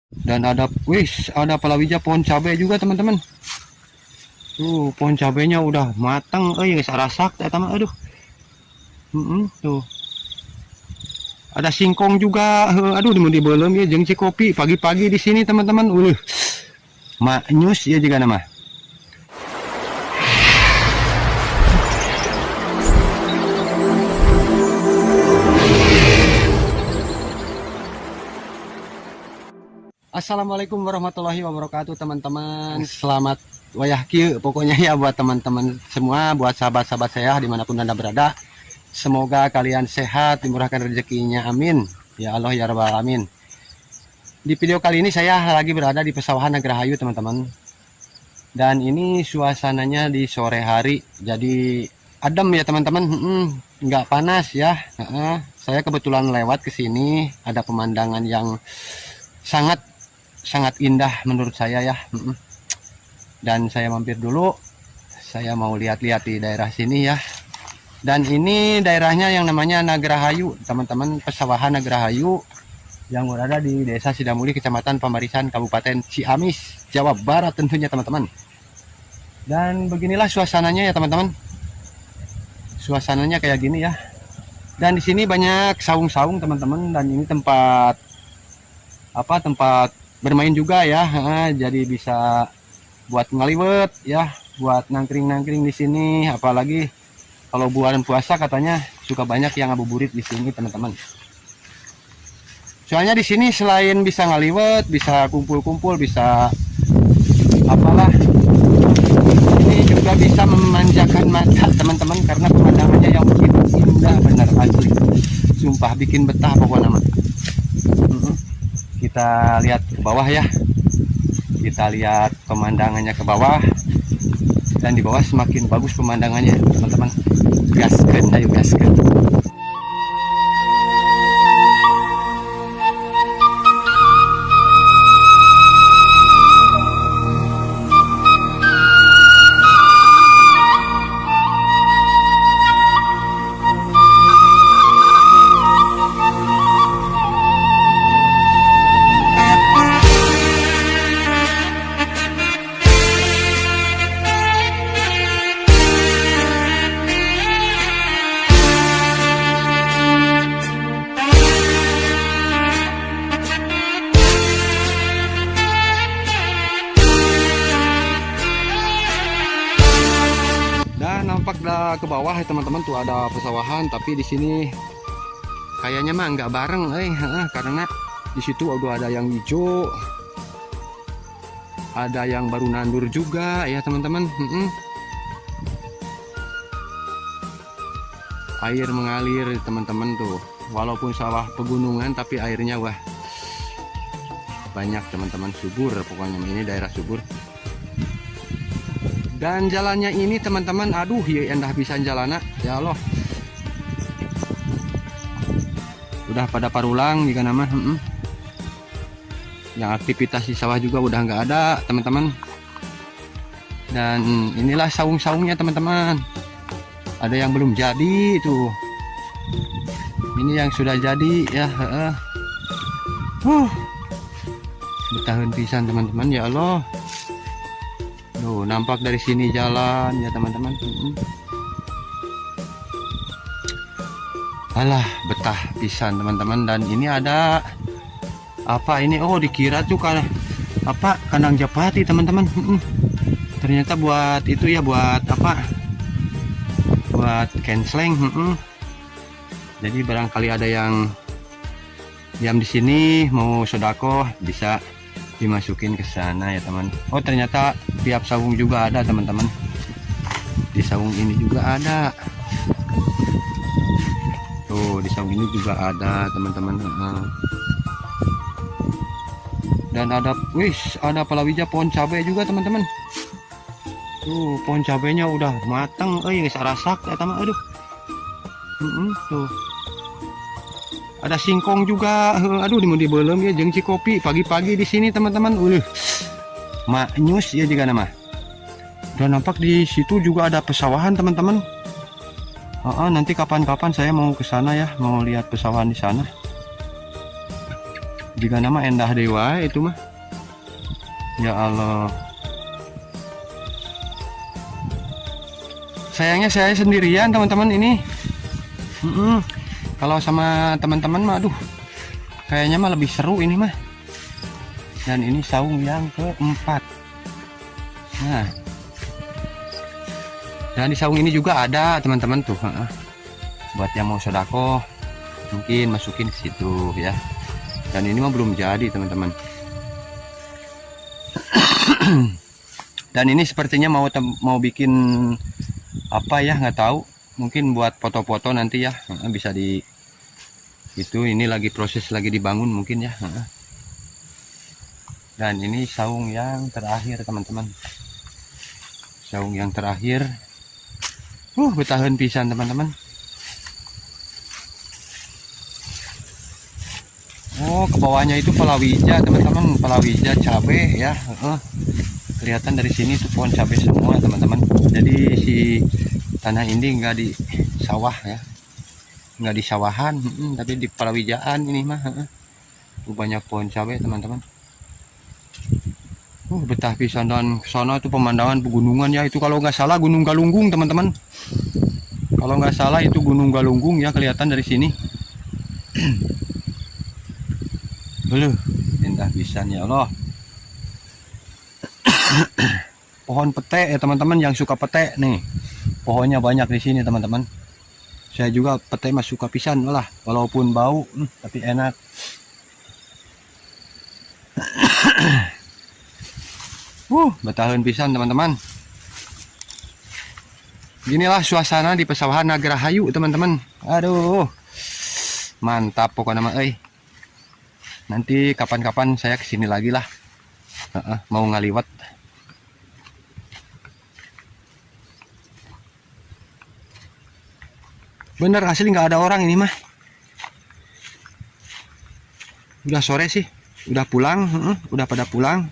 Dan ada palawija pohon cabai juga teman-teman. Tuh pohon cabainya udah matang, guys, rasak teman, aduh. Tuh ada singkong juga, aduh di belum ya jeung kopi pagi-pagi di sini teman-teman. Maknyus ya juga nama. Assalamualaikum warahmatullahi wabarakatuh teman-teman. Selamat wayah kieu pokoknya ya buat teman-teman semua, buat sahabat-sahabat saya dimanapun anda berada. Semoga kalian sehat, dimurahkan rezekinya, amin ya Allah ya rabbal alamin. Di video kali ini saya lagi berada di pesawahan Nagrahayu teman-teman. Dan ini suasananya di sore hari, jadi adem ya teman-teman, nggak panas ya. Saya kebetulan lewat ke sini, ada pemandangan yang sangat indah menurut saya ya. Dan saya mampir dulu, saya mau lihat-lihat di daerah sini ya. Dan ini daerahnya yang namanya Nagrahayu teman-teman, pesawahan Nagrahayu yang berada di Desa Sidamuli, Kecamatan Pamarisan, Kabupaten Ciamis, Jawa Barat tentunya teman-teman. Dan beginilah suasananya ya teman-teman, suasananya kayak gini ya. Dan di sini banyak saung-saung teman-teman, dan ini tempat bermain juga ya. Jadi bisa buat ngaliwet ya, buat nangkring-nangkring di sini. Apalagi kalau bulan puasa katanya suka banyak yang ngabuburit di sini teman-teman. Soalnya di sini selain bisa ngaliwet, bisa kumpul-kumpul, bisa apalah, ini juga bisa memanjakan mata teman-teman, karena pemandangannya yang begitu indah, benar asli, sumpah bikin betah pokoknya mah. Kita lihat ke bawah ya, kita lihat pemandangannya ke bawah, dan di bawah semakin bagus pemandangannya teman-teman. Gaskeun, ayo gaskeun. Nampak ke bawah ya teman-teman, tuh ada pesawahan, tapi di sini kayaknya mah nggak bareng, karena di situ ada yang hijau, ada yang baru nandur juga ya teman-teman. Air mengalir teman-teman tuh, walaupun sawah pegunungan tapi airnya wah banyak teman-teman, subur pokoknya, ini daerah subur. Dan jalannya ini teman-teman, aduh ya endah bisa jalannya ya Allah. Udah pada parulang jika nama, yang aktivitas di sawah juga udah nggak ada teman-teman. Dan inilah saung-saungnya teman-teman, ada yang belum jadi tuh, ini yang sudah jadi ya. Betahan pisan teman-teman ya Allah. Tuh, nampak dari sini jalan ya teman-teman. Alah, betah pisan teman-teman. Dan ini ada apa ini? Oh, dikira tuh kan apa, kandang Japati teman-teman. Ternyata buat itu ya, buat apa? Buat canceling. Jadi barangkali ada yang diam di sini mau sodako, bisa dimasukin ke sana ya teman. Oh, ternyata tiap saung juga ada teman-teman, di saung ini juga ada tuh, di saung ini juga ada teman-teman. Dan ada palawija pohon cabai juga teman-teman. Tuh pohon cabainya udah matang, guys, rasak ya teman, aduh. Tuh ada singkong juga, aduh di belum ya jeung kopi pagi-pagi di sini teman-teman. Maknyus ya juga nama. Dan nampak di situ juga ada pesawahan teman-teman. Nanti kapan-kapan saya mau ke sana ya, mau lihat pesawahan di sana. Jika nama endah dewa itu mah. Ya Allah. Sayangnya saya sendirian teman-teman ini. Kalau sama teman-teman mah aduh, kayaknya mah lebih seru ini mah. Dan ini saung yang keempat. Nah, dan di saung ini juga ada teman-teman tuh, buat yang mau sodako mungkin masukin ke situ ya. Dan ini mah belum jadi teman-teman. Dan ini sepertinya mau bikin apa ya, nggak tahu, mungkin buat foto-foto nanti ya, bisa di itu. Ini lagi proses, lagi dibangun mungkin ya. Dan ini saung yang terakhir teman-teman, saung yang terakhir. Betahan pisan teman-teman. Oh, ke bawahnya itu palawija teman-teman, palawija cabe ya. Kelihatan dari sini tuh pohon cabe semua teman-teman. Jadi si tanah ini enggak di sawah ya, enggak di sawahan, tapi di palawijaan ini mah. Banyak pohon cabe teman-teman. Betah pisan. Dan sana tuh pemandangan pegunungan ya, itu kalau nggak salah Gunung Galunggung teman-teman. Kalau nggak salah itu Gunung Galunggung ya, kelihatan dari sini. Belum, indah pisan ya Allah. Pohon pete ya teman-teman, yang suka pete nih, pohonnya banyak di sini teman-teman. Saya juga pete mah suka pisan lah, walaupun bau tapi enak. Betahan pisan teman-teman. Ginilah suasana di pesawahan Nagrahayu teman-teman. Aduh, mantap pokoknya mah. Nanti kapan-kapan saya kesini lagi lah, mau ngaliwat. Bener asli nggak ada orang ini mah. Udah sore sih, udah pulang, udah pada pulang.